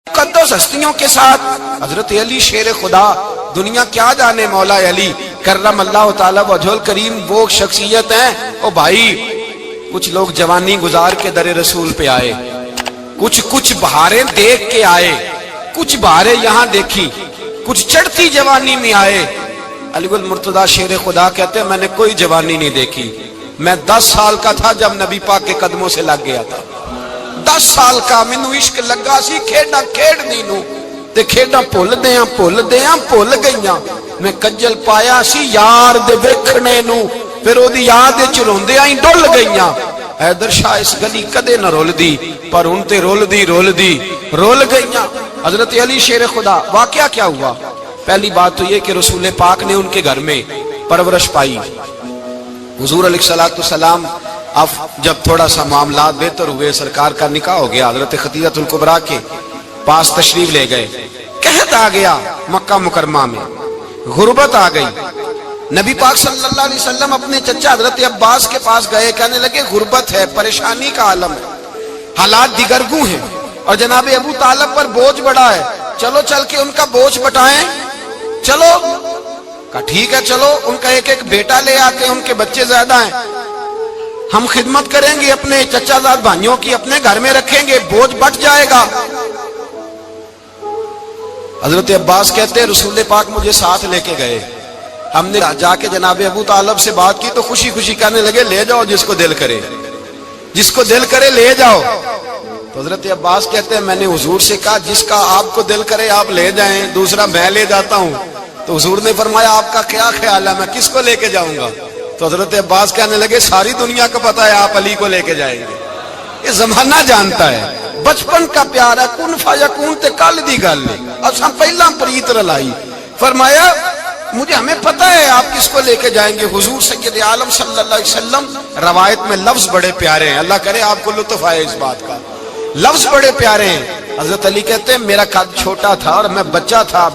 مقدس ہستیوں کے ساتھ حضرت علی شیر خدا، دنیا کیا جانے مولا علی کرم اللہ تعالی وجہ الکریم، وہ شخصیت ہیں۔ او بھائی، کچھ لوگ جوانی گزار کے در رسول پہ آئے، کچھ بہاریں دیکھ کے آئے، کچھ بہاریں یہاں دیکھی، کچھ چڑھتی جوانی میں آئے۔ علی گل مرتضیٰ شیر خدا کہتے ہیں میں نے کوئی جوانی نہیں دیکھی، میں 10 سال کا تھا جب نبی پاک کے قدموں سے لگ گیا تھا۔ 10 سال کا مینوں عشق لگا سی، کھیڈاں کھیڈنی نو تے کھیڈاں بھول گئیاں، میں کجل پایا سی یار دے ویکھنے نو، پھر او دی یاد وچ روندیاں ہی ڈل گئیاں۔ حیدر شاہ اس گلی کدے نہ رول دی، پر ان تے رول گئیاں۔ حضرت علی شیر خدا، واقعہ کیا ہوا؟ پہلی بات تو یہ کہ رسول پاک نے ان کے گھر میں پرورش پائی۔ حضور علیہ السلام اب جب تھوڑا سا معاملات بہتر ہوئے، سرکار کا نکاح ہو گیا، حضرت خدیجہ الکبریٰ کے پاس تشریف لے گئے۔ قحط آ گیا مکہ مکرمہ میں، غربت آ گئی۔ نبی پاک صلی اللہ علیہ وسلم اپنے چچا حضرت عباس کے پاس گئے، کہنے لگے غربت ہے، پریشانی کا عالم ہے، حالات دیگرگوں ہیں، اور جناب ابو طالب پر بوجھ بڑا ہے، چلو چل کے ان کا بوجھ بٹائیں۔ چلو کہا ٹھیک ہے، چلو ان کا ایک بیٹا لے آتے ہیں، ان کے بچے زیادہ ہیں، ہم خدمت کریں گے اپنے چچا زاد بھائیوں کی، اپنے گھر میں رکھیں گے، بوجھ بٹ جائے گا۔ حضرت عباس کہتے ہیں رسول پاک مجھے ساتھ لے کے گئے، ہم نے جا کے جناب ابو طالب سے بات کی تو خوشی خوشی کہنے لگے لے جاؤ جس کو دل کرے لے جاؤ۔ تو حضرت عباس کہتے ہیں میں نے حضور سے کہا جس کا آپ کو دل کرے آپ لے جائیں، دوسرا میں لے جاتا ہوں۔ تو حضور نے فرمایا آپ کا کیا خیال ہے، میں کس کو لے کے جاؤں گا؟ تو حضرت عباس کہنے لگے ساری دنیا کو پتا ہے آپ علی کو لے کے جائیں گے، یہ زمانہ جانتا ہے، بچپن کا پیار ہے، کن فیکون تے کل دی گل ہے، اساں پہلا پریت رلائی۔ فرمایا ہمیں پتا ہے آپ کس کو لے کے جائیں گے، حضور سید عالم صلی اللہ علیہ وسلم۔ روایت میں لفظ بڑے پیارے ہیں، اللہ کرے آپ کو لطف آئے اس بات کا، لفظ بڑے پیارے ہیں۔ حضرت علی کہتے ہیں میرا قد چھوٹا تھا اور میں بچہ تھا،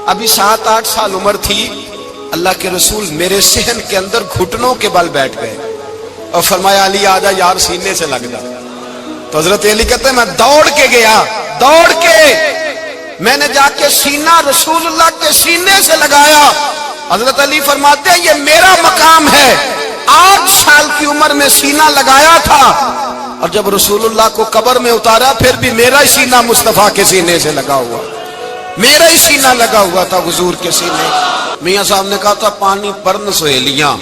ابھی 7-8 سال عمر تھی، اللہ کے رسول میرے صحن کے اندر گھٹنوں کے بل بیٹھ گئے اور فرمایا علی آجا یار سینے سے لگ جا۔ تو حضرت علی کہتے ہیں میں دوڑ کے گیا، میں نے جا کے سینہ رسول اللہ کے سینے سے لگایا۔ حضرت علی فرماتے ہیں یہ میرا مقام ہے، 8 سال کی عمر میں سینہ لگایا تھا، اور جب رسول اللہ کو قبر میں اتارا پھر بھی میرا ہی سینہ مصطفیٰ کے سینے سے لگا ہوا، میرا ہی سینہ لگا ہوا تھا حضور کے سینے۔ میاں صاحب نے کہا تھا پانی پرن سہیلیاں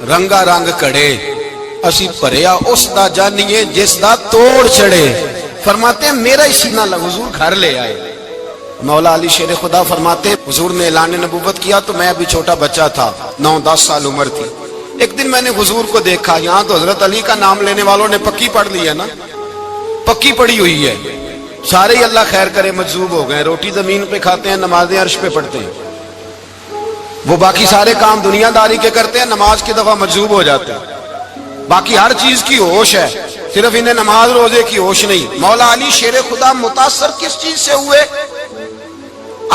رنگا رنگ کڑے، اسی پریا اس دا جانیے جس دا توڑ چڑے۔ فرماتے ہیں میرا ہی سینہ لگا، حضور گھر لے آئے۔ مولا علی شیر خدا فرماتے ہیں حضور نے اعلان نبوت کیا تو میں ابھی چھوٹا بچہ تھا، 9-10 سال عمر تھی۔ ایک دن میں نے حضور کو دیکھا، یہاں تو حضرت علی کا نام لینے والوں نے پکی پڑھ لی ہے نا، پکی پڑھی ہوئی ہے، سارے ہی اللہ خیر کرے مجذوب ہو گئے، روٹی زمین پہ کھاتے ہیں، نمازیں عرش پہ پڑھتے ہیں، وہ باقی سارے کام دنیا داری کے کرتے ہیں، نماز کی دفعہ مجذوب ہو جاتے ہیں، باقی ہر چیز کی ہوش ہے، صرف انہیں نماز روزے کی ہوش نہیں۔ مولا علی شیر خدا متاثر کس چیز سے ہوئے؟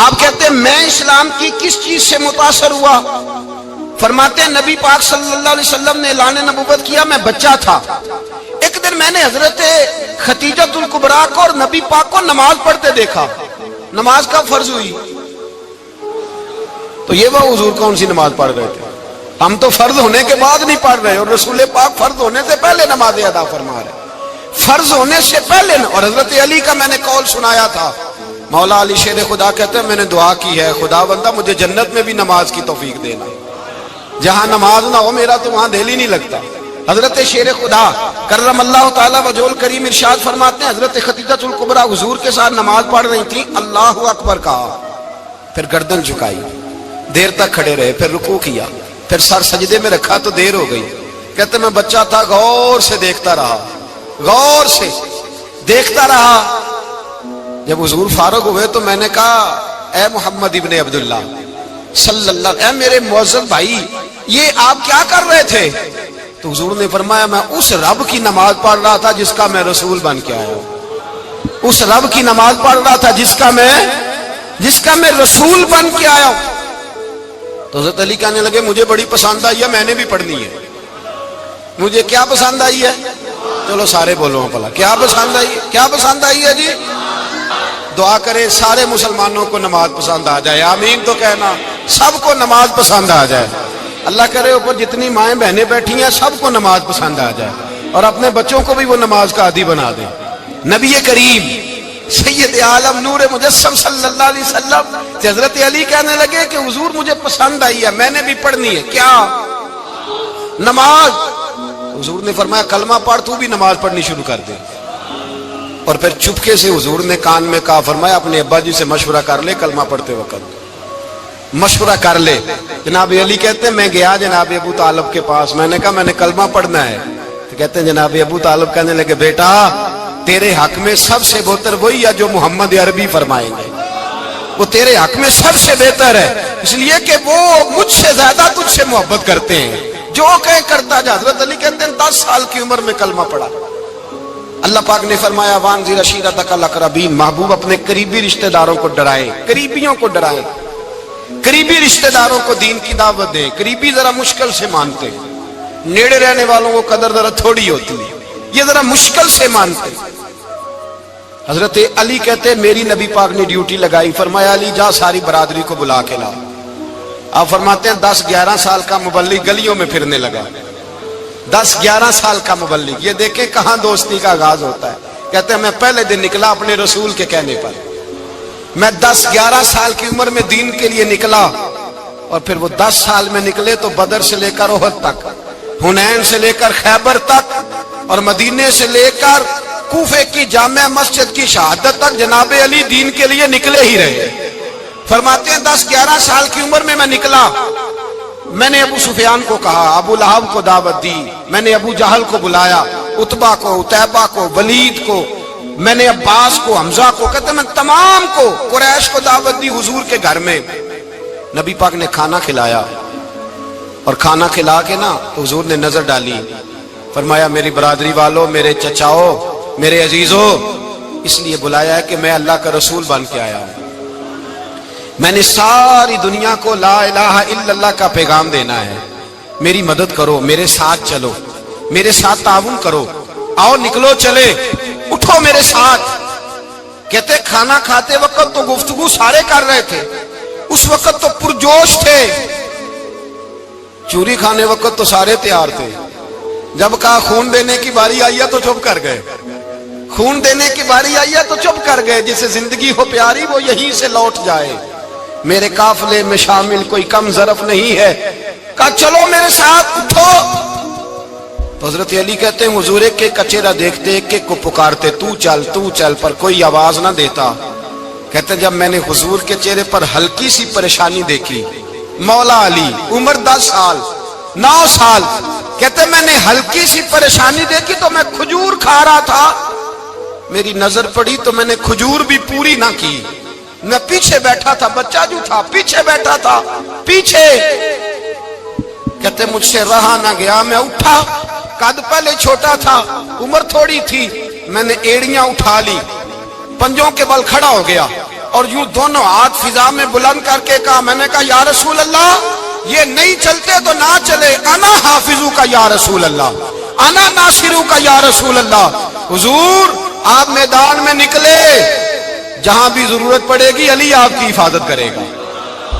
آپ کہتے ہیں میں اسلام کی کس چیز سے متاثر ہوا؟ فرماتے ہیں نبی پاک صلی اللہ علیہ وسلم نے اعلان نبوت کیا، میں بچہ تھا، ایک دن میں نے حضرت خدیجہ الکبریٰ کو اور نبی پاک کو نماز پڑھتے دیکھا۔ نماز کا فرض ہوئی تو یہ وہ حضور کون سی نماز پڑھ رہے تھے؟ ہم تو فرض ہونے کے بعد نہیں پڑھ رہے، اور رسول پاک فرض ہونے سے پہلے نماز ادا فرما رہے، فرض ہونے سے پہلے۔ اور حضرت علی کا میں نے قول سنایا تھا، مولا علی شیر خدا کہتے ہیں میں نے دعا کی ہے خدا بندہ مجھے جنت میں بھی نماز کی توفیق دینا، جہاں نماز نہ ہو میرا تو وہاں دل ہی نہیں لگتا۔ حضرت شیر خدا کرم اللہ تعالی وجہ الکریم ارشاد فرماتے ہیں حضرت خدیجہ الکبریٰ حضور کے ساتھ نماز پڑھ رہی تھی، اللہ اکبر کہا، پھر گردن جھکائی، دیر تک کھڑے رہے، پھر رکوع کیا، پھر سر سجدے میں رکھا تو دیر ہو گئی۔ کہتے میں بچہ تھا، غور سے دیکھتا رہا، جب حضور فارغ ہوئے تو میں نے کہا اے محمد ابن عبداللہ صلی اللہ علیہ وسلم، اے میرے معزز بھائی یہ آپ کیا کر رہے تھے؟ تو حضور نے فرمایا میں اس رب کی نماز پڑھ رہا تھا جس کا میں رسول بن کے آیا ہوں، اس رب کی نماز پڑھ رہا تھا جس کا میں رسول بن کے آیا ہوں۔ تو حضرت علی کہنے لگے مجھے بڑی پسند آئی ہے، میں نے بھی پڑھنی ہے۔ مجھے کیا پسند آئی ہے؟ چلو سارے بولو بھلا کیا پسند آئی ہے؟ کیا پسند آئی ہے جی؟ دعا کرے سارے مسلمانوں کو نماز پسند آ جائے، آمین تو کہنا، سب کو نماز پسند آ جائے۔ اللہ کرے اوپر جتنی مائیں بہنیں بیٹھی ہیں سب کو نماز پسند آ جائے، اور اپنے بچوں کو بھی وہ نماز کا عادی بنا دے۔ نبی کریم سید عالم نور مجسم صلی اللہ علیہ وسلم حضرت علی کہنے لگے کہ حضور مجھے پسند آئی ہے، میں نے بھی پڑھنی ہے، کیا؟ نماز۔ حضور نے فرمایا کلمہ پڑھ، تو بھی نماز پڑھنی شروع کر دے۔ اور پھر چپکے سے حضور نے کان میں کہا، فرمایا اپنے ابا جی سے مشورہ کر لے کلمہ پڑھتے وقت، مشورہ کر لے۔ جناب علی کہتے ہیں میں گیا جناب ابو طالب کے پاس، میں نے کہا میں نے کلمہ پڑھنا ہے، تو کہتے ہیں جناب ابو طالب کہنے لگے بیٹا تیرے حق میں سب سے بہتر وہی ہے جو محمد عربی فرمائیں گے، وہ تیرے حق میں سب سے بہتر ہے، اس لیے کہ وہ مجھ سے زیادہ تجھ سے محبت کرتے ہیں، جو کہیں کرتا جا۔ حضرت علی کہتے ہیں 10 سال کی عمر میں کلمہ پڑھا۔ اللہ پاک نے فرمایا وانذر عشیرتک الاقربین، محبوب اپنے قریبی رشتہ داروں کو ڈرائیں، قریبیوں کو ڈرائیں، قریبی رشتہ داروں کو دین کی دعوت دیں۔ قریبی ذرا مشکل سے مانتے، نیڑے رہنے والوں کو قدر ذرا تھوڑی ہوتی ہے، یہ ذرا مشکل سے مانتے۔ حضرت علی کہتے ہیں میری نبی پاک نے ڈیوٹی لگائی، فرمایا علی جا ساری برادری کو بلا کے لا۔ آپ فرماتے ہیں 10-11 سال کا مبلغ گلیوں میں پھرنے لگا، 10-11 سال کا مبلغ، یہ دیکھیں کہاں دوستی کا آغاز ہوتا ہے۔ کہتے ہیں میں پہلے دن نکلا اپنے رسول کے کہنے پر، میں 10-11 سال کی عمر میں دین کے لیے نکلا، اور پھر وہ 10 سال میں نکلے تو بدر سے لے کر احد تک، حنین سے لے کر خیبر تک، اور مدینے سے لے کر کوفے کی جامع مسجد کی شہادت تک جناب علی دین کے لیے نکلے ہی رہے۔ فرماتے ہیں 10-11 سال کی عمر میں نکلا، میں نے ابو سفیان کو کہا، ابو لہب کو دعوت دی، میں نے ابو جہل کو بلایا، عتبہ کو، عتیبہ کو، ولید کو، میں نے عباس کو، حمزہ کو، کہتے میں تمام کو، قریش کو دعوت دی حضور کے گھر میں۔ نبی پاک نے کھانا کھلایا، اور کھانا کھلا کے نا تو حضور نے نظر ڈالی، فرمایا میری برادری والوں، میرے چچاؤ، میرے عزیزوں، اس لیے بلایا ہے کہ میں اللہ کا رسول بن کے آیا ہوں، میں نے ساری دنیا کو لا الہ الا اللہ کا پیغام دینا ہے، میری مدد کرو، میرے ساتھ چلو، میرے ساتھ تعاون کرو، آؤ نکلو چلے، اٹھو میرے ساتھ۔ کہتے کھانا کھاتے وقت تو گفتگو سارے کر رہے تھے، اس وقت تو پرجوش تھے، چوری کھانے وقت تو سارے تیار تھے، جب کہا خون دینے کی باری آئی ہے تو چپ کر گئے، خون دینے کی باری آئی ہے تو چپ کر گئے، جسے زندگی ہو پیاری وہ یہیں سے لوٹ جائے، میرے قافلے میں شامل کوئی کم ظرف نہیں ہے، کہا چلو میرے ساتھ اٹھو۔ تو حضرت علی کہتے ہیں حضور ایک ایک کا چہرہ دیکھتے، ایک ایک کو پکارتے تو چل، پر کوئی آواز نہ دیتا۔ کہتے ہیں جب میں نے حضور کے چہرے پر ہلکی سی پریشانی دیکھی، مولا علی عمر 10 سال 9 سال، کہتے میں نے ہلکی سی پریشانی دیکھی تو میں کھجور کھا رہا تھا، میری نظر پڑی تو میں نے کھجور بھی پوری نہ کی، میں پیچھے بیٹھا تھا، بچہ جو تھا پیچھے بیٹھا تھا، پیچھے۔ کہتے مجھ سے رہا نہ گیا، میں اٹھا، قد پہلے چھوٹا تھا، عمر تھوڑی تھی، میں نے ایڑیاں اٹھا لی، پنجوں کے بل کھڑا ہو گیا، اور یوں دونوں ہاتھ فضا میں بلند کر کے کہا، میں نے کہا یا رسول اللہ یہ نہیں چلتے تو نہ چلے، انا حافظو کا یا رسول اللہ، انا ناصرو کا یا رسول اللہ۔ حضور آپ میدان میں نکلے، جہاں بھی ضرورت پڑے گی علی آپ کی حفاظت کرے گا۔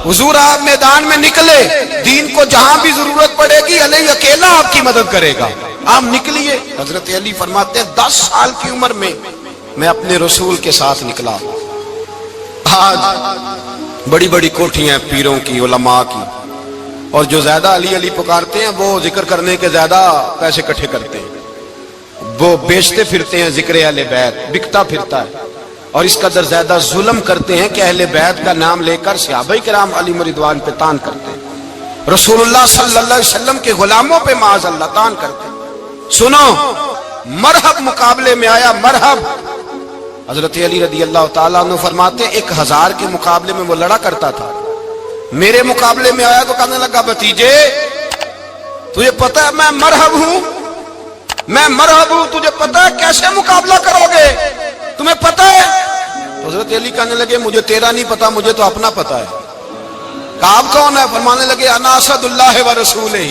حضور آپ میدان میں نکلے، دین کو جہاں بھی ضرورت پڑے گی علی اکیلا آپ کی مدد کرے گا، آپ نکلیے۔ حضرت علی فرماتے ہیں 10 سال کی عمر میں میں اپنے رسول کے ساتھ نکلا۔ آج بڑی بڑی کوٹھیاں پیروں کی، علماء کی، اور جو زیادہ علی علی پکارتے ہیں وہ ذکر کرنے کے زیادہ پیسے اکٹھے کرتے ہیں، وہ بیچتے پھرتے ہیں، ذکر اہل بیت بکتا پھرتا ہے، اور اس قدر زیادہ ظلم کرتے ہیں کہ اہل بیت کا نام لے کر صحابہ کرام علی رضوان پہ تان کرتے ہیں، رسول اللہ صلی اللہ علیہ وسلم کے غلاموں پہ معاذ اللہ تان کرتے ہیں۔ سنو، مرحب مقابلے میں آیا، مرحب۔ حضرت علی رضی اللہ تعالیٰ عنہ فرماتے 1000 کے مقابلے میں وہ لڑا کرتا تھا، میرے مقابلے میں آیا تو کہنے لگا بھتیجے تجھے پتہ ہے میں مرحب ہوں، میں مرحب ہوں، تجھے پتہ ہے کیسے مقابلہ کرو گے، تمہیں پتہ ہے؟ تو حضرت علی کہنے لگے مجھے تیرا نہیں پتا، مجھے تو اپنا پتا ہے۔ کہا آپ کون ہے؟ فرمانے لگے انا اسد اللہ و رسولہ،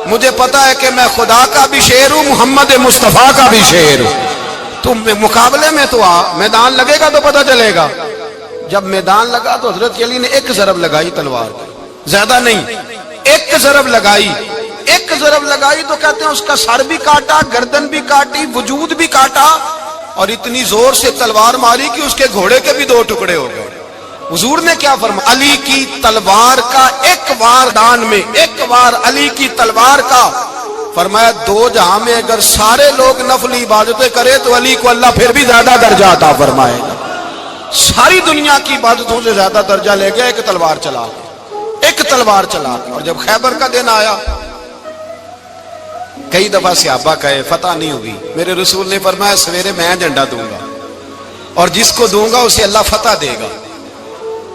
مجھے پتا ہے کہ میں خدا کا بھی شیر ہوں، محمد مصطفیٰ کا بھی شیر ہوں۔ تم مقابلے میں تو آ، میدان لگے گا تو پتہ چلے گا۔ جب میدان لگا تو حضرت علی نے ایک ضرب لگائی تلوار کی، زیادہ نہیں، ایک ضرب لگائی، ایک ضرب لگائی تو کہتے ہیں اس کا سر بھی کاٹا، گردن بھی کاٹی، وجود بھی کاٹا، اور اتنی زور سے تلوار ماری کہ اس کے گھوڑے کے بھی 2 ٹکڑے ہو گئے۔ حضور نے کیا فرمایا؟ علی کی تلوار کا ایک وار دان میں، ایک وار علی کی تلوار کا، فرمایا 2 جہاں میں اگر سارے لوگ نفل عبادتیں کرے تو علی کو اللہ پھر بھی زیادہ درجہ عطا فرمائے گا۔ ساری دنیا کی عبادتوں سے زیادہ درجہ لے گیا ایک تلوار چلا کے، ایک تلوار چلا کے۔ اور جب خیبر کا دن آیا، کئی دفعہ صحابہ کہے فتح نہیں ہوگی، میرے رسول نے فرمایا سویرے میں جھنڈا دوں گا اور جس کو دوں گا اسے اللہ فتح دے گا۔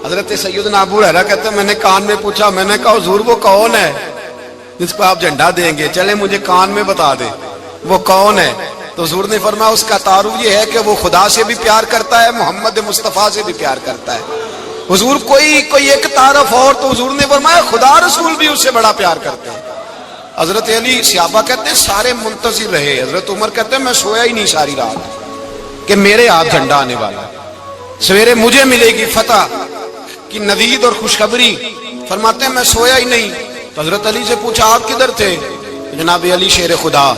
حضرت سیدنا ابو ہریرہ کہتے ہیں میں نے کان میں پوچھا، میں نے کہا حضور وہ کون ہے جس کو آپ جھنڈا دیں گے؟ چلے مجھے کان میں بتا دیں وہ کون ہے۔ تو حضور نے فرمایا اس کا تعارف یہ ہے کہ وہ خدا سے بھی پیار کرتا ہے، محمد مصطفیٰ سے بھی پیار کرتا ہے۔ حضور کوئی ایک تعارف اور، تو حضور نے فرمایا خدا رسول بھی اس سے بڑا پیار کرتے ہیں۔ حضرت علی، صحابہ کہتے ہیں سارے منتظر رہے۔ حضرت عمر کہتے ہیں میں سویا ہی نہیں ساری رات کہ میرے ہاتھ جھنڈا آنے والا، سویرے مجھے ملے گی فتح کی نوید اور خوشخبری۔ فرماتے ہیں میں سویا ہی نہیں۔ تو حضرت علی سے پوچھا آپ کدھر تھے؟ جناب علی شیر خدا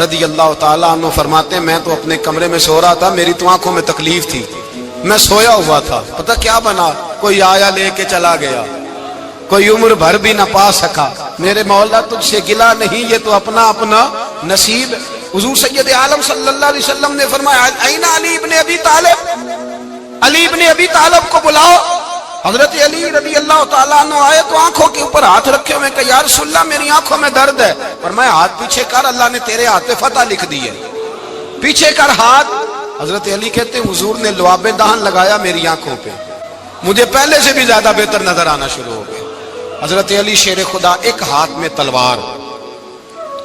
رضی اللہ تعالیٰ عنہ فرماتے ہیں میں تو اپنے کمرے میں سو رہا تھا، میری تو آنکھوں میں تکلیف تھی، میں سویا ہوا تھا، پتہ کیا بنا، کوئی آیا لے کے چلا گیا، کوئی عمر بھر بھی نہ پا سکا۔ میرے مولا تجھ سے گلا نہیں، یہ تو اپنا اپنا نصیب۔ حضور سید عالم صلی اللہ علیہ وسلم نے فرمایا این علی ابن ابی طالب، علی ابن ابی طالب کو بلاؤ۔ حضرت علی رضی اللہ تعالیٰ عنہ آئے تو آنکھوں کے اوپر ہاتھ رکھے ہوئے کہ یا رسول اللہ میری آنکھوں میں درد ہے۔ فرمایا ہاتھ پیچھے کر، اللہ نے تیرے ہاتھ پہ فتح لکھ دی ہے، پیچھے کر ہاتھ۔ حضرت علی کہتے ہیں حضور نے لعاب دہن لگایا میری آنکھوں پہ، مجھے پہلے سے بھی زیادہ بہتر نظر آنا شروع ہو گئے۔ حضرت علی شیر خدا، ایک ہاتھ میں تلوار،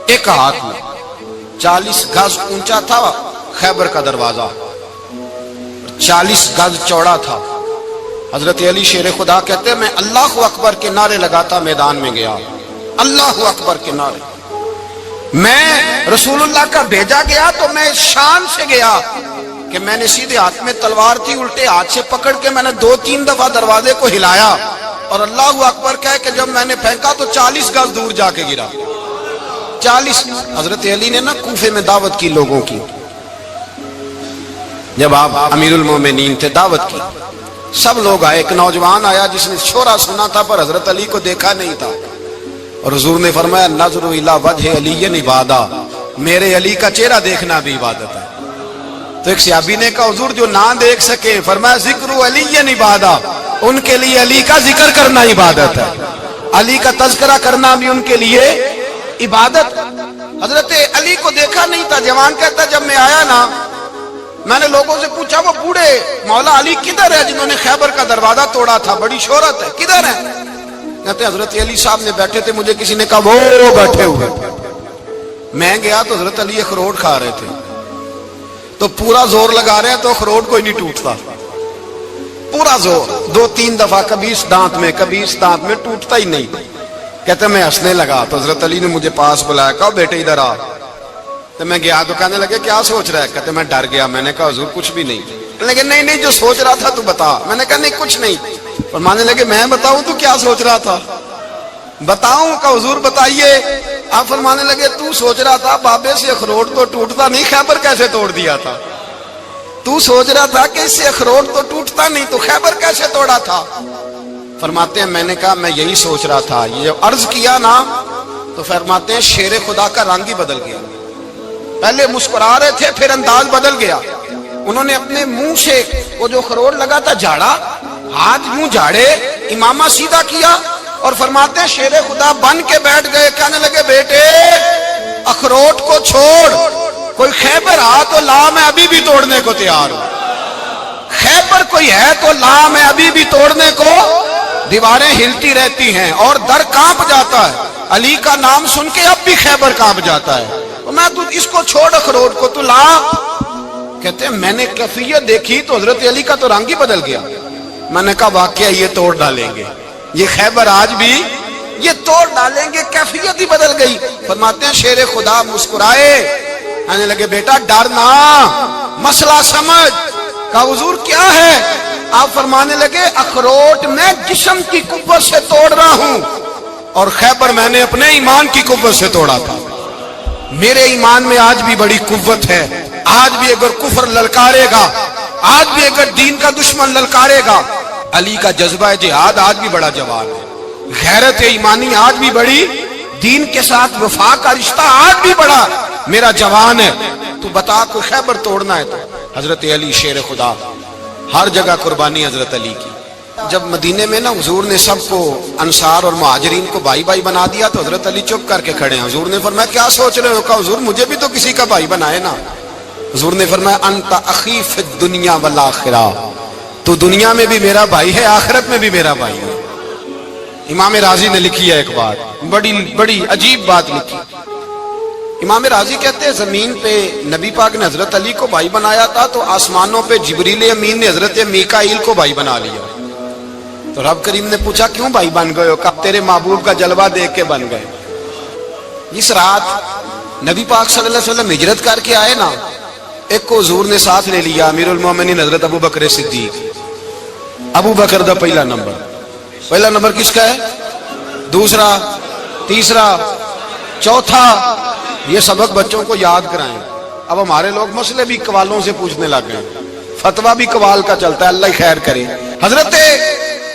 ایک ہاتھ میں 40 گز اونچا تھا خیبر کا دروازہ، 40 گز چوڑا تھا۔ حضرت علی شیر خدا کہتے ہیں میں اللہ اکبر کے نعرے لگاتا میدان میں گیا، اللہ اکبر کے نعرے۔ میں رسول اللہ کا بھیجا گیا تو میں شان سے گیا کہ میں نے سیدھے ہاتھ میں تلوار تھی، الٹے ہاتھ سے پکڑ کے میں نے 2-3 دفعہ دروازے کو ہلایا اور اللہ اکبر کہہ کہ جب میں نے پھینکا تو 40 گز دور جا کے گرا، 40۔ حضرت علی نے نا کوفے میں دعوت کی لوگوں کی، جب آپ امیر المومنین تھے، دعوت کی، سب لوگ آئے۔ ایک نوجوان آیا جس نے شورا سنا تھا پر حضرت علی کو دیکھا نہیں تھا، اور حضور نے فرمایا نظر الی وجہ علی عبادہ، میرے علی کا چہرہ دیکھنا بھی عبادت ہے۔ تو ایک صحابی نے کہا حضور جو نہ دیکھ سکے، فرمایا ذکر علی عبادہ، ان کے لیے علی کا ذکر کرنا عبادت ہے، علی کا تذکرہ کرنا بھی ان کے لیے عبادت۔ حضرت علی کو دیکھا نہیں تھا۔ جوان کہتا جب میں آیا نا، میں نے لوگوں سے پوچھا وہ بوڑھے مولا علی کدھر ہے جنہوں نے خیبر کا دروازہ توڑا تھا، بڑی شہرت ہے، کدھر ہے؟ کہتے حضرت علی صاحب نے بیٹھے تھے، مجھے کسی نے کہا وہ بیٹھے ہوئے۔ میں گیا تو حضرت علی اخروٹ کھا رہے تھے، تو پورا زور لگا رہے ہیں تو اخروٹ کوئی نہیں ٹوٹتا، پورا زور 2-3 دفعہ، کبھی اس دانت میں کبھی اس دانت میں، ٹوٹتا ہی نہیں۔ کہتے میں ہنسنے لگا تو حضرت علی نے مجھے پاس بلایا، کہا بیٹے ادھر آ۔ تو میں گیا تو کہنے لگے کیا سوچ رہا ہے؟ کہتے میں ڈر گیا۔ میں نے کہا حضور کچھ بھی نہیں۔ لیکن نہیں جو سوچ رہا تھا تو بتا۔ میں نے کہا نہیں کچھ نہیں۔ فرمانے لگے میں بتاؤں تو کیا سوچ رہا تھا؟ بتاؤں؟ کہ حضور بتائیے۔ آپ فرمانے لگے تو سوچ رہا تھا بابے سے اخروٹ تو ٹوٹتا نہیں، خیبر کیسے توڑ دیا تھا؟ تو سوچ رہا تھا کہ اس سے اخروٹ تو ٹوٹتا نہیں، تو خیبر کیسے توڑا تھا؟ فرماتے ہیں میں نے کہا میں یہی سوچ رہا تھا۔ یہ جب عرض کیا نا تو فرماتے ہیں شیر خدا کا رنگ ہی بدل گیا، پہلے مسکرا رہے تھے پھر انداز بدل گیا۔ انہوں نے اپنے منہ سے وہ جو خروٹ لگا تھا جھاڑا، ہاتھ منہ جھاڑے، امامہ سیدھا کیا، اور فرماتے ہیں شیر خدا بن کے بیٹھ گئے۔ کہنے لگے بیٹے اخروٹ کو چھوڑ، کوئی خیبر آ تو لا، میں ابھی بھی توڑنے کو تیار ہوں۔ خیبر کوئی ہے تو لا، میں ابھی بھی توڑنے کو۔ دیواریں ہلتی رہتی ہیں اور در کانپ جاتا ہے، علی کا نام سن کے اب بھی خیبر کانپ جاتا ہے۔ میں تو اس کو چھوڑ اخروٹ کو تو لا۔ کہتے ہیں میں نے کیفیت دیکھی تو حضرت علی کا تو رنگ ہی بدل گیا۔ میں نے کہا واقعہ یہ توڑ ڈالیں گے، یہ خیبر آج بھی یہ توڑ ڈالیں گے، کیفیت ہی بدل گئی۔ فرماتے ہیں شیر خدا مسکرائے، کہنے لگے بیٹا ڈر نہ، مسئلہ سمجھ۔ کہا حضور کیا ہے؟ آپ فرمانے لگے اخروٹ میں جسم کی قوت سے توڑ رہا ہوں اور خیبر میں نے اپنے ایمان کی قوت سے توڑا تھا۔ میرے ایمان میں آج بھی بڑی قوت ہے، آج بھی اگر کفر للکارے گا، آج بھی اگر دین کا دشمن للکارے گا، علی کا جذبہ جہاد آج بھی بڑا جوان ہے، غیرت ایمانی آج بھی بڑی، دین کے ساتھ وفا کا رشتہ آج بھی بڑا میرا جوان ہے۔ تو بتا کوئی خیبر توڑنا ہے تو حضرت علی شیر خدا، ہر جگہ قربانی حضرت علی کی۔ جب مدینے میں نا حضور نے سب کو انصار اور مہاجرین کو بھائی بھائی بنا دیا تو حضرت علی چپ کر کے کھڑے ہیں۔ حضور نے فرمایا کیا سوچ رہے ہو؟ کہا حضور مجھے بھی تو کسی کا بھائی بنائے نا۔ حضور نے فرمایا انت اخی فی الدنیا والآخرہ، تو دنیا میں بھی میرا بھائی ہے، آخرت میں بھی میرا بھائی ہے۔ امام راضی نے لکھی ہے ایک بات، بڑی عجیب بات لکھی۔ امام راضی کہتے ہیں زمین پہ نبی پاک نے حضرت علی کو بھائی بنایا تھا تو آسمانوں پہ جبریل امین نے حضرت میکائیل کو بھائی بنا لیا۔ تو رب کریم نے پوچھا کیوں بھائی بن گئے ہو؟ کہا تیرے محبوب کا جلوہ دیکھ کے بن گئے۔ اس رات نبی پاک صلی اللہ علیہ وسلم ہجرت کر کے آئے نا، ایک کو حضور نے ساتھ لے لیا، امیر المومنین حضرت ابو بکر صدیق۔ ابو بکر دا پہلا نمبر کس کا ہے؟ دوسرا، تیسرا، چوتھا، یہ سبق بچوں کو یاد کرائیں۔ اب ہمارے لوگ مسئلے بھی قوالوں سے پوچھنے لگ گئے، فتویٰ بھی قوال کا چلتا ہے، اللہ خیر کرے۔ حضرت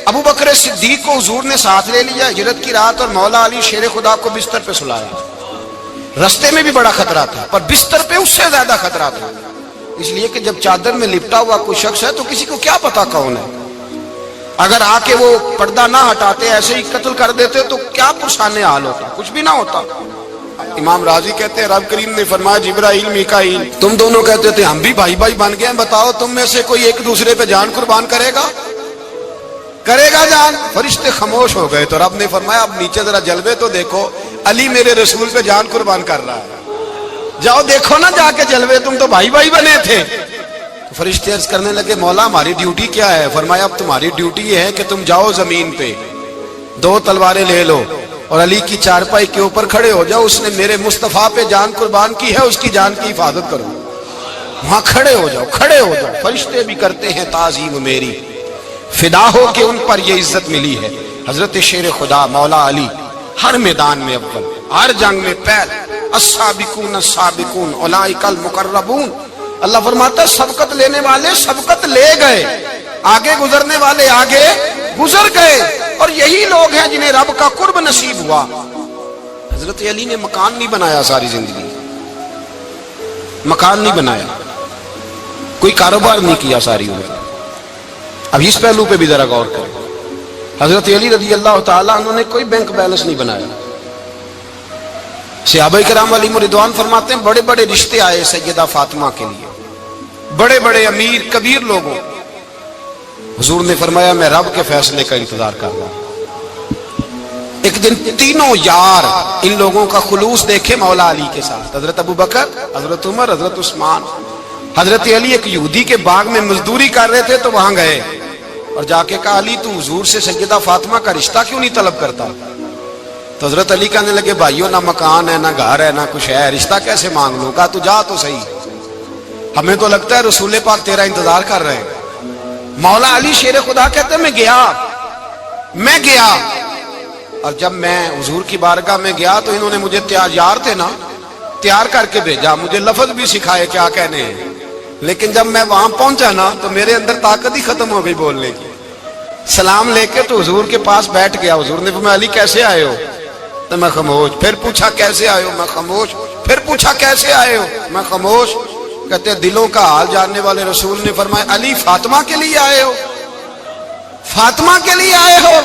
ابو بکر صدیق کو حضور نے ساتھ لے لیا ہجرت کی رات، اور مولا علی شیر خدا کو بستر پہ سلایا۔ رستے میں بھی بڑا خطرہ تھا پر بستر پہ اس سے زیادہ خطرہ تھا، اس لیے کہ جب چادر میں لپٹا ہوا کوئی شخص ہے تو کسی کو کیا پتا کون ہے، اگر آ کے وہ پردہ نہ ہٹاتے ایسے ہی قتل کر دیتے تو کیا پرسانے حال ہوتا، کچھ بھی نہ ہوتا۔ امام راضی کہتے ہیں رب کریم نے فرمایا جبرائیل میکائیل تم دونوں کہتے تھے ہم بھی بھائی بھائی بن گئے ہیں، بتاؤ تم میں سے کوئی ایک دوسرے پہ جان قربان کرے گا جان؟ فرشتے خاموش ہو گئے تو رب نے فرمایا اب نیچے ذرا جلوے تو دیکھو، علی میرے رسول پہ جان قربان کر رہا ہے، جاؤ دیکھو نا جا کے جلوے، تم تو بھائی بھائی بنے تھے۔ تو فرشتے عرض کرنے لگے مولا ہماری ڈیوٹی کیا ہے؟ فرمایا اب تمہاری ڈیوٹی یہ ہے کہ تم جاؤ زمین پہ 2 تلواریں لے لو اور علی کی چارپائی کے اوپر کھڑے ہو جاؤ، اس نے میرے مصطفیٰ پہ جان قربان کی ہے، اس کی جان کی حفاظت کرو۔ وہاں کھڑے ہو جاؤ۔ فرشتے بھی کرتے ہیں تعظیم میری، فدا ہو کہ ان پر یہ عزت ملی ہے۔ حضرت شیر خدا مولا علی ہر میدان میں اول، ہر جنگ میں پہل، السابقون السابقون اولئک المقربون۔ اللہ فرماتا ہے سبقت لینے والے سبقت لے گئے، آگے گزرنے والے آگے گزر گئے، اور یہی لوگ ہیں جنہیں رب کا قرب نصیب ہوا۔ حضرت علی نے مکان نہیں بنایا، ساری زندگی مکان نہیں بنایا، کوئی کاروبار نہیں کیا ساری عمر۔ اب اس پہلو پہ بھی ذرا غور کریں، حضرت علی رضی اللہ تعالیٰ انہوں نے کوئی بینک بیلنس نہیں بنایا۔ صحابہ کرام علیہم رضوان فرماتے ہیں بڑے بڑے رشتے آئے سیدہ فاطمہ کے لیے، بڑے بڑے امیر کبیر لوگوں، حضور نے فرمایا میں رب کے فیصلے کا انتظار کر رہا ہوں۔ ایک دن تینوں یار ان لوگوں کا خلوص دیکھے مولا علی کے ساتھ، حضرت ابو بکر، حضرت عمر، حضرت عثمان۔ حضرت علی ایک یہودی کے باغ میں مزدوری کر رہے تھے تو وہاں گئے اور جا کے کہا علی تو حضور سے سیدہ فاطمہ کا رشتہ کیوں نہیں طلب کرتا؟ تو حضرت علی کہنے لگے بھائیوں نہ مکان ہے نہ گھر ہے نہ کچھ ہے، رشتہ کیسے مانگ لوں؟ کہا تو جا تو صحیح، ہمیں تو لگتا ہے رسول پاک تیرا انتظار کر رہے ہیں۔ مولا علی شیر خدا کہتے ہیں میں گیا اور جب میں حضور کی بارگاہ میں گیا تو انہوں نے مجھے تیار تھے نا، تیار کر کے بھیجا، مجھے لفظ بھی سکھائے کیا کہنے ہیں، لیکن جب میں وہاں پہنچا نا تو میرے اندر طاقت ہی ختم ہو گئی بولنے کی۔ سلام لے کے تو حضور کے پاس بیٹھ گیا، حضور نے فرمایا علی کیسے آئے ہو؟ تو میں خاموش، پھر پوچھا کیسے آئے ہو؟ میں خاموش، پھر پوچھا کیسے آئے ہو؟ میں خاموش۔ کہتے ہیں دلوں کا حال جاننے والے رسول نے فرمایا علی فاطمہ کے لیے آئے ہو؟ فاطمہ کے لیے آئے ہو؟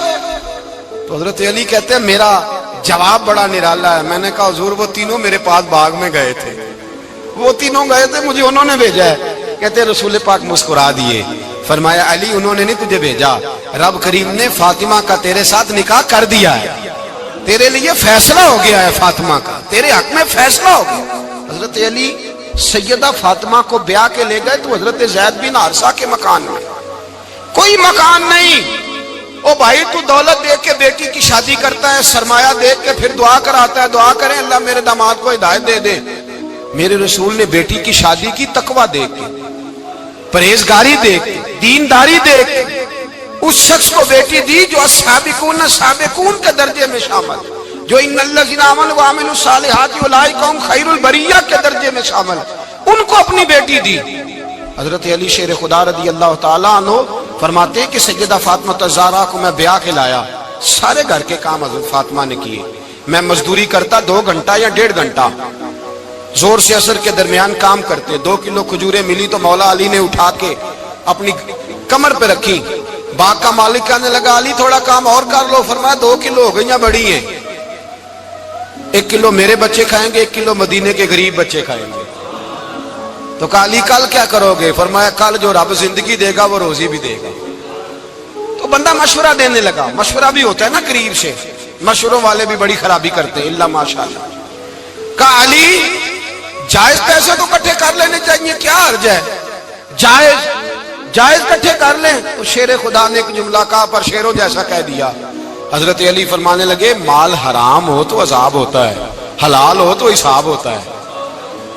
تو حضرت علی کہتے ہیں میرا جواب بڑا نرالا ہے۔ میں نے کہا حضور وہ تینوں میرے پاس باغ میں گئے تھے، وہ تینوں گئے تھے، مجھے انہوں نے بھیجا ہے۔ کہتے ہیں رسول پاک مسکرا دیے، فرمایا علی انہوں نے نہیں تجھے بھیجا، رب کریم نے فاطمہ کا تیرے ساتھ نکاح کر دیا ہے، تیرے لیے فیصلہ ہو گیا ہے، فاطمہ کا تیرے حق میں فیصلہ ہو گیا۔ حضرت علی سیدہ فاطمہ کو بیاہ کے لے گئے تو حضرت زید بن حارثہ کے مکان میں کوئی مکان نہیں۔ او بھائی تو دولت دیکھ کے بیٹی کی شادی کرتا ہے، سرمایہ دیکھ کے پھر دعا کراتا ہے، دعا کریں اللہ میرے داماد کو ہدایت دے دے۔ میرے رسول نے بیٹی کی شادی کی تقوی دیکھ کے، پرہیزگاری دیکھ کے، دینداری دیکھ کے اس شخص کو بیٹی دی جو السابقون سابقون کے درجے میں شامل، جو ان الذین آمنوا وعملوا الصالحات اولئک هم خیر البریہ کے درجے میں شامل، ان کو اپنی بیٹی دی۔ حضرت علی شیر خدا رضی اللہ تعالیٰ عنہ فرماتے ہیں کہ سیدہ فاطمہ الزہرا کو میں بیاہ کے لایا، سارے گھر کے کام حضرت فاطمہ نے کیے، میں مزدوری کرتا 2 گھنٹہ یا 1.5 گھنٹہ، زور سے عصر کے درمیان کام کرتے، 2 کلو کھجوریں ملی تو مولا علی نے اٹھا کے اپنی کمر پہ رکھی، باغ کا مالک کہنے لگا علی تھوڑا کام اور کر لو، فرمایا 2 کلو ہو گئیں بڑی ہیں، 1 کلو میرے بچے کھائیں گے، 1 کلو مدینے کے غریب بچے کھائیں گے۔ تو کہا علی کل کیا کرو گے؟ فرمایا کل جو رب زندگی دے گا وہ روزی بھی دے گا۔ تو بندہ مشورہ دینے لگا، مشورہ بھی ہوتا ہے نا قریب سے، مشوروں والے بھی بڑی خرابی کرتے ہیں اللہ ماشاءاللہ۔ کہا علی جائز پیسے تو کٹھے کر لینے چاہیے، کیا حرج ہے، جائز کٹھے کر لیں۔ تو شیر خدا نے ایک جملہ کہا پر شیروں جیسا کہہ دیا۔ حضرت علی فرمانے لگے مال حرام ہو تو عذاب ہوتا ہے، حلال ہو تو حساب ہوتا ہے،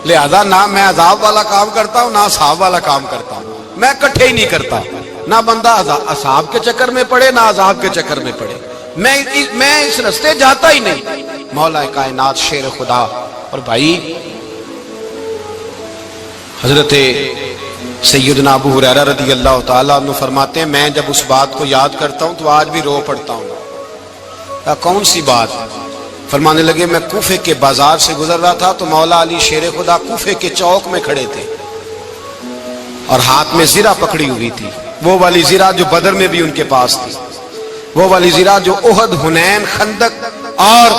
لہذا نہ میں عذاب والا کام کرتا ہوں نہ حساب والا کام کرتا ہوں، میں کٹھے ہی نہیں کرتا، نہ بندہ عذاب کے چکر میں پڑے نہ عذاب کے چکر میں پڑے، میں اس رستے جاتا ہی نہیں۔ مولا کائنات شیر خدا۔ اور بھائی حضرت سیدنا ابو ہریرہ رضی اللہ تعالیٰ عنہ فرماتے ہیں میں جب اس بات کو یاد کرتا ہوں تو آج بھی رو پڑتا ہوں۔ کون سی بات؟ فرمانے لگے میں کوفے کے بازار سے گزر رہا تھا تو مولا علی شیر خدا کوفے کے چوک میں کھڑے تھے اور ہاتھ میں زرہ پکڑی ہوئی تھی، وہ والی زرہ جو بدر میں بھی ان کے پاس تھی، وہ والی زرہ جو احد، حنین، خندق اور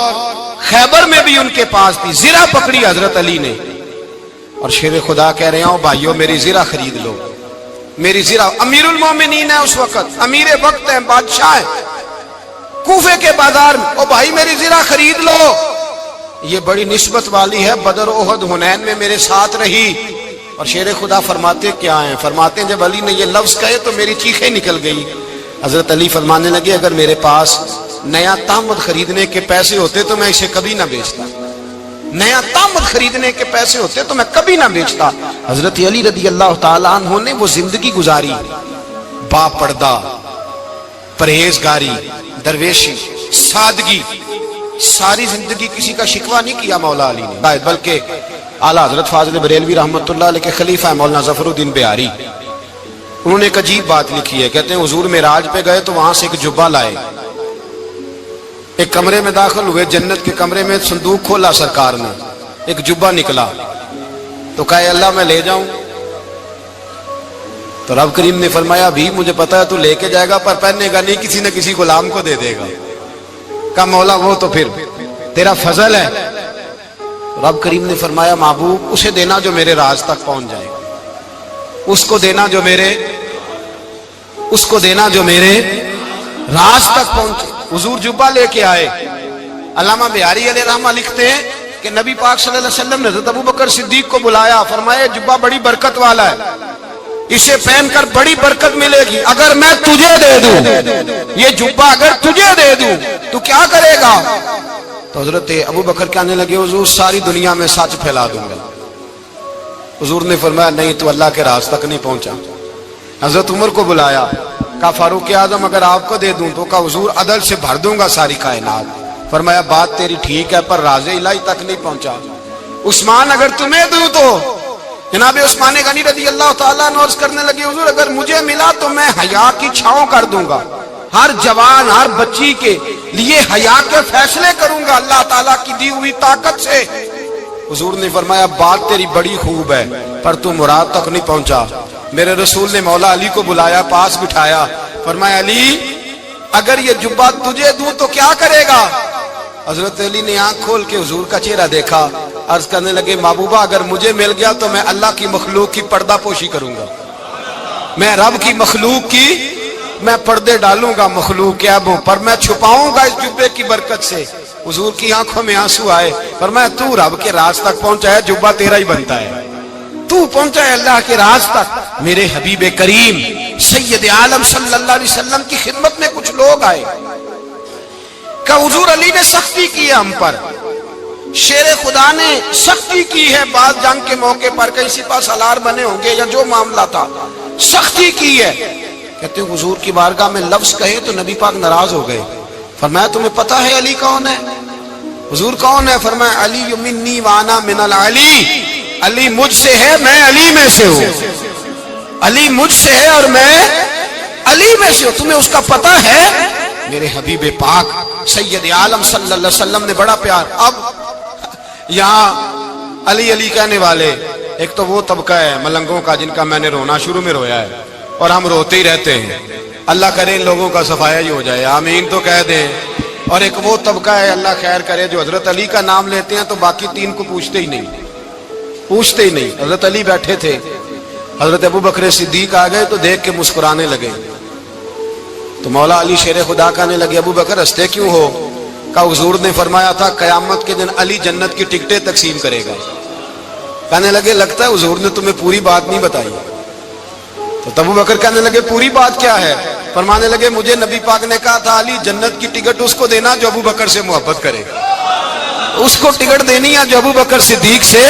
خیبر میں بھی ان کے پاس تھی، زرہ پکڑی حضرت علی نے اور شیر خدا کہہ رہے ہیں بھائیو میری زرہ خرید لو، میری زرہ۔ امیر المومنین ہے اس وقت، امیر وقت ہے، بادشاہ ہے، کوفے کے بازار میں، او بھائی میری زرہ خرید لو، یہ بڑی نسبت والی ہے، بدر، احد، حنین میں میرے ساتھ رہی۔ اور شیر خدا فرماتے کیا ہیں؟ فرماتے ہیں جب علی نے یہ لفظ کہے تو میری چیخیں نکل گئی۔ حضرت علی فرمانے لگے اگر میرے پاس نیا تامت خریدنے کے پیسے ہوتے تو میں اسے کبھی نہ بیچتا، نیا تامت خریدنے کے پیسے ہوتے تو میں کبھی نہ بیچتا۔ حضرت علی رضی اللہ تعالیٰ عنہ نے وہ زندگی گزاری، با پردہ، پرہیزگاری، درویشی، سادگی، ساری زندگی کسی کا شکوہ نہیں کیا مولا علی نے، بلکہ اعلیٰ حضرت فاضل بریلوی رحمۃ اللہ علیہ کے خلیفہ مولانا ظفر الدین بہاری، انہوں نے ایک عجیب بات لکھی ہے، کہتے ہیں حضور معراج پہ گئے تو وہاں سے ایک جبہ لائے، ایک کمرے میں داخل ہوئے، جنت کے کمرے میں صندوق کھولا سرکار نے، ایک جبہ نکلا تو کہا اللہ میں لے جاؤں؟ تو رب کریم نے فرمایا بھی مجھے پتا ہے تو لے کے جائے گا پر پہننے گا نہیں، کسی نہ کسی غلام کو دے دے گا۔ کہا مولا وہ تو پھر تیرا فضل ہے۔ رب کریم نے فرمایا محبوب اسے دینا جو میرے راز تک پہنچ جائے، اس کو دینا جو میرے راز تک پہنچے۔ حضور جبہ لے کے آئے۔ علامہ بہاری علیہ رحمہ لکھتے ہیں کہ نبی پاک صلی اللہ علیہ وسلم نے حضرت ابوبکر صدیق کو بلایا، فرمایا جبہ بڑی برکت والا ہے، اسے پہن کر بڑی برکت ملے گی، اگر میں تجھے دے دوں یہ جبہ، اگر تجھے دے دوں تو کیا کرے گا؟ تو حضرت ابوبکر کہنے لگے حضور ساری دنیا میں سچ پھیلا دوں گا۔ حضور نے فرمایا نہیں تو اللہ کے راز تک نہیں پہنچا۔ حضرت عمر کو بلایا، کہا فاروق اعظم اگر آپ کو دے دوں تو کہا حضور عدل سے بھر دوں گا ساری کائنات۔ فرمایا بات تیری ٹھیک ہے پر راز الہی تک نہیں پہنچا۔ عثمان اگر تمہیں دوں تو جناب عثمان غنی رضی اللہ تعالیٰ عنہ عرض کرنے لگے حضور اگر مجھے ملا تو میں حیا کی چھاؤں کر دوں گا، ہر جوان ہر بچی کے لیے حیا کے فیصلے کروں گا اللہ تعالیٰ کی دی ہوئی طاقت سے۔ حضور نے فرمایا بات تیری بڑی خوب ہے پر تو مراد تک نہیں پہنچا۔ میرے رسول نے مولا علی کو بلایا، پاس بٹھایا، فرمایا علی اگر یہ جبہ تجھے دوں تو کیا کرے گا؟ حضرت علی نے آنکھ کھول کے حضور کا چہرہ دیکھا، عرض کرنے لگے محبوبہ اگر مجھے مل گیا تو میں اللہ کی مخلوق کی پردہ پوشی کروں گا، میں رب کی مخلوق کی میں پردے ڈالوں گا مخلوق کے عیبوں پر، میں چھپاؤں گا اس جبے کی برکت سے۔ حضور کی آنکھوں میں آنسو آئے، فرمایا تو رب کے راز تک پہنچا ہے، جبہ تیرا ہی بنتا ہے، تو پہنچا ہے اللہ کے راز تک۔ میرے حبیب کریم سید عالم صلی اللہ علیہ وسلم کی خدمت میں کچھ لوگ آئے کہ حضور علی نے سختی کی ہے ہم پر، شیر خدا نے سختی کی ہے، بعض جنگ کے موقع پر کہیں سپہ سالار بنے ہوں گے یا جو معاملہ تھا، سختی کی ہے. کہتے ہیں حضور کی بارگاہ میں لفظ کہے تو نبی پاک ناراض ہو گئے. فرمایا تمہیں پتا ہے علی کون ہے؟ حضور کون ہے؟ فرمایا علی منی وانا من العلی، علی مجھ سے ہے میں علی میں سے ہوں. علی مجھ سے ہے اور میں علی میں سے ہوں. تمہیں اس کا پتہ ہے؟ میرے حبیب پاک سید عالم صلی اللہ علیہ وسلم نے بڑا پیار. اب یہاں علی علی کہنے والے ایک تو وہ طبقہ ہے ملنگوں کا جن کا میں نے رونا شروع میں رویا ہے اور ہم روتے ہی رہتے ہیں. اللہ کرے ان لوگوں کا صفایا ہی ہو جائے، آمین تو کہہ دیں. اور ایک وہ طبقہ ہے اللہ خیر کرے جو حضرت علی کا نام لیتے ہیں تو باقی تین کو پوچھتے ہی نہیں. حضرت علی بیٹھے تھے، حضرت ابو بکر صدیق آ گئے تو دیکھ کے مسکرانے لگے. تو مولا علی شیر خدا کہنے لگے ابو بکر ہنستے کیوں ہو؟ کہا حضور نے فرمایا تھا قیامت کے دن علی جنت کی ٹکٹیں تقسیم کرے گا. کہنے لگے لگتا ہے حضور نے تمہیں پوری بات نہیں بتائی. تو ابو بکر کہنے لگے پوری بات کیا ہے؟ فرمانے لگے مجھے نبی پاک نے کہا تھا علی جنت کی ٹکٹ اس کو دینا جو ابو بکر سے محبت کرے. اس کو ٹکٹ دینی ہے جو ابو بکر صدیق سے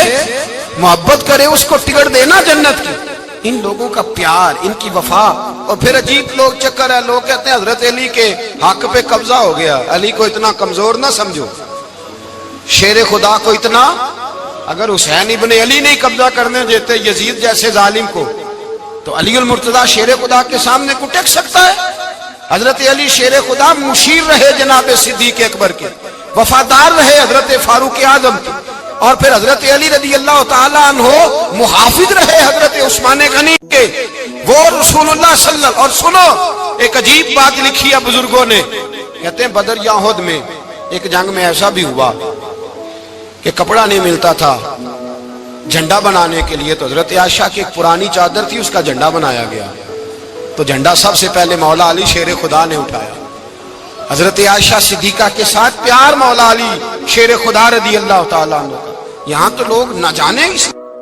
محبت کرے، اس کو ٹکٹ دینا جنت کی. ان لوگوں کا پیار، ان کی وفا. اور پھر عجیب لوگ چکر ہے، لوگ کہتے ہیں حضرت علی کے حق پہ قبضہ ہو گیا. علی کو اتنا کمزور نہ سمجھو، شیر خدا کو اتنا. اگر حسین ابن علی نہیں قبضہ کرنے دیتے یزید جیسے ظالم کو تو علی المرتضی شیر خدا کے سامنے کو ٹک سکتا ہے؟ حضرت علی شیر خدا مشیر رہے جناب صدیق اکبر کے، وفادار رہے حضرت فاروق اعظم کے، اور پھر حضرت علی رضی اللہ تعالیٰ عنہ محافظ رہے حضرت عثمان غنی کے. وہ رسول اللہ صلی اللہ علیہ وسلم. اور سنو ایک عجیب بات لکھی ہے بزرگوں نے، کہتے ہیں بدر یا احد میں ایک جنگ میں ایسا بھی ہوا کہ کپڑا نہیں ملتا تھا جھنڈا بنانے کے لیے، تو حضرت عائشہ کی ایک پرانی چادر تھی اس کا جھنڈا بنایا گیا. تو جھنڈا سب سے پہلے مولا علی شیر خدا نے اٹھایا. حضرت عائشہ صدیقہ کے ساتھ پیار مولا علی شیر خدا رضی اللہ تعالیٰ عنہ. یہاں تو لوگ نہ جانے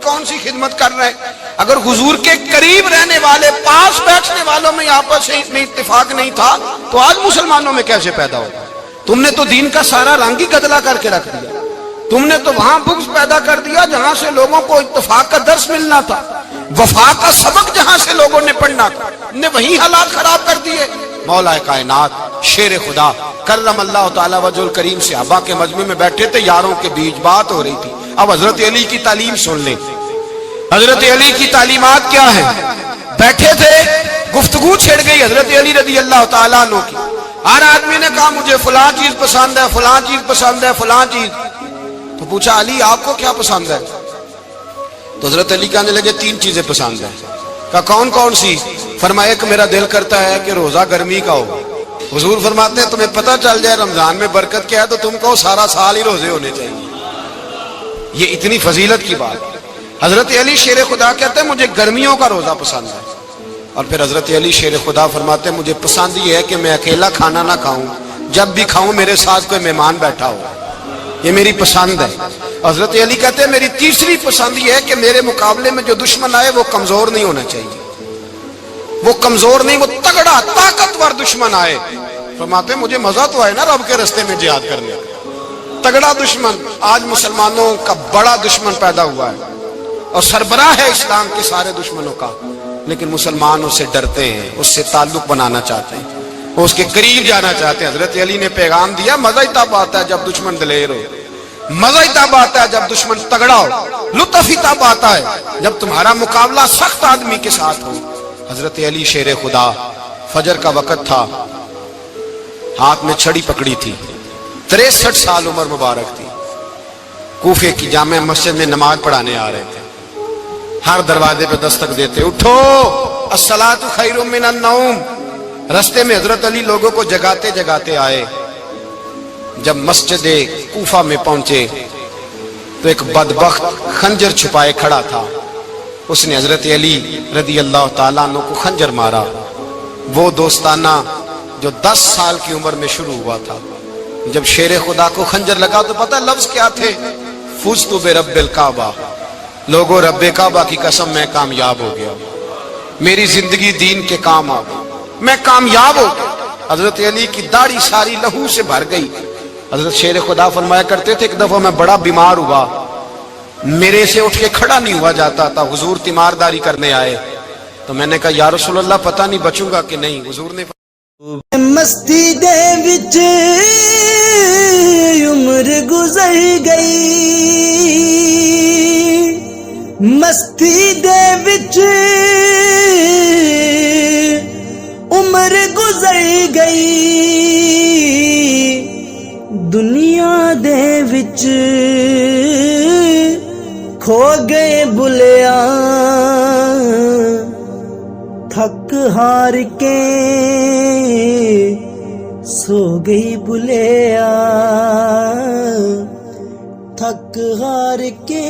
کون سی خدمت کر رہے ہیں. اگر حضور کے قریب رہنے والے پاس بیٹھنے والوں میں آپس میں اتفاق نہیں تھا تو آج مسلمانوں میں کیسے پیدا ہوگا؟ تم نے تو دین کا سارا رنگ ہی گدلا کر کے رکھ دیا. تم نے تو وہاں بغض پیدا کر دیا جہاں سے لوگوں کو اتفاق کا درس ملنا تھا، وفا کا سبق جہاں سے لوگوں نے پڑھنا تھا، نے وہی حالات خراب کر دیے. مولا کائنات شیر خدا کرم اللہ تعالی وجہ الکریم صحابہ کے مجمع میں بیٹھے تھے، یاروں کے بیچ بات ہو رہی تھی. اب حضرت علی کی تعلیم سن لیں. حضرت علی کی تعلیمات کیا ہیں؟ بیٹھے تھے، گفتگو چھڑ گئی حضرت علی رضی اللہ تعالیٰ عنہ کی. ہر آدمی نے کہا مجھے فلاں چیز پسند ہے، فلاں چیز پسند ہے، فلاں چیز. تو پوچھا علی آپ کو کیا پسند ہے؟ تو حضرت علی کہنے لگے تین چیزیں پسند ہیں. کہا کون کون سی؟ فرمایا ایک میرا دل کرتا ہے کہ روزہ گرمی کا ہو. حضور فرماتے ہیں تمہیں پتہ چل جائے رمضان میں برکت کیا ہے تو تم کو سارا سال ہی روزے ہونے چاہیے. یہ اتنی فضیلت کی بات. حضرت علی شیر خدا کہتے ہیں مجھے گرمیوں کا روزہ پسند ہے. اور پھر حضرت علی شیر خدا فرماتے ہیں مجھے پسند یہ ہے کہ میں اکیلا کھانا نہ کھاؤں، جب بھی کھاؤں میرے ساتھ کوئی مہمان بیٹھا ہو، یہ میری پسند ہے. حضرت علی کہتے ہیں میری تیسری پسند یہ ہے کہ میرے مقابلے میں جو دشمن آئے وہ کمزور نہیں ہونا چاہیے، وہ کمزور نہیں، وہ تگڑا طاقتور دشمن آئے. فرماتے ہیں مجھے مزہ تو آئے نا رب کے رستے میں جہاد کرنے کا. تگڑا دشمن. آج مسلمانوں کا بڑا دشمن پیدا ہوا ہے اور سربراہ ہے اسلام کے سارے دشمنوں کا، لیکن مسلمان اس سے ڈرتے ہیں، اس سے تعلق بنانا چاہتے ہیں، وہ اس کے قریب جانا چاہتے ہیں. حضرت علی نے پیغام دیا مزہ ہی تب آتا ہے جب دشمن دلیر ہو، مزہ ہی تب آتا ہے جب دشمن تگڑا ہو، لطف ہی تب آتا ہے جب تمہارا مقابلہ سخت آدمی کے ساتھ ہو. حضرت علی شیر خدا فجر کا وقت تھا، ہاتھ میں چھڑی پکڑی تھی، 63 سال عمر مبارک تھی. کوفے کی جامع مسجد میں نماز پڑھانے آ رہے تھے. ہر دروازے پہ دستک دیتے اٹھو الصلاۃ خیر من النوم. رستے میں حضرت علی لوگوں کو جگاتے جگاتے آئے. جب مسجد کوفہ میں پہنچے تو ایک بدبخت خنجر چھپائے کھڑا تھا. اس نے حضرت علی رضی اللہ تعالیٰ عنہ کو خنجر مارا. وہ دوستانہ جو 10 سال کی عمر میں شروع ہوا تھا. جب شیر خدا کو خنجر لگا تو پتہ لفظ کیا تھے؟ فزت برب الکعبہ. لوگوں رب کعبہ کی قسم میں کامیاب ہو گیا، میری زندگی دین کے کام آ گئی، میں کامیاب ہو گیا. حضرت علی کی داڑھی ساری لہو سے بھر گئی. حضرت شیر خدا فرمایا کرتے تھے ایک دفعہ میں بڑا بیمار ہوا، میرے سے اٹھ کے کھڑا نہیں ہوا جاتا تھا. حضور تیمارداری کرنے آئے. تو میں نے کہا یا رسول اللہ پتہ نہیں بچوں گا کہ نہیں. حضور نے مستی دے وچ عمر گزر گئی، مستی دے وچ عمر گزر گئی، دنیا دے وچ کھو گئے بھلیا، تھک ہار کے سو گئی بھلیا، تھک ہار کے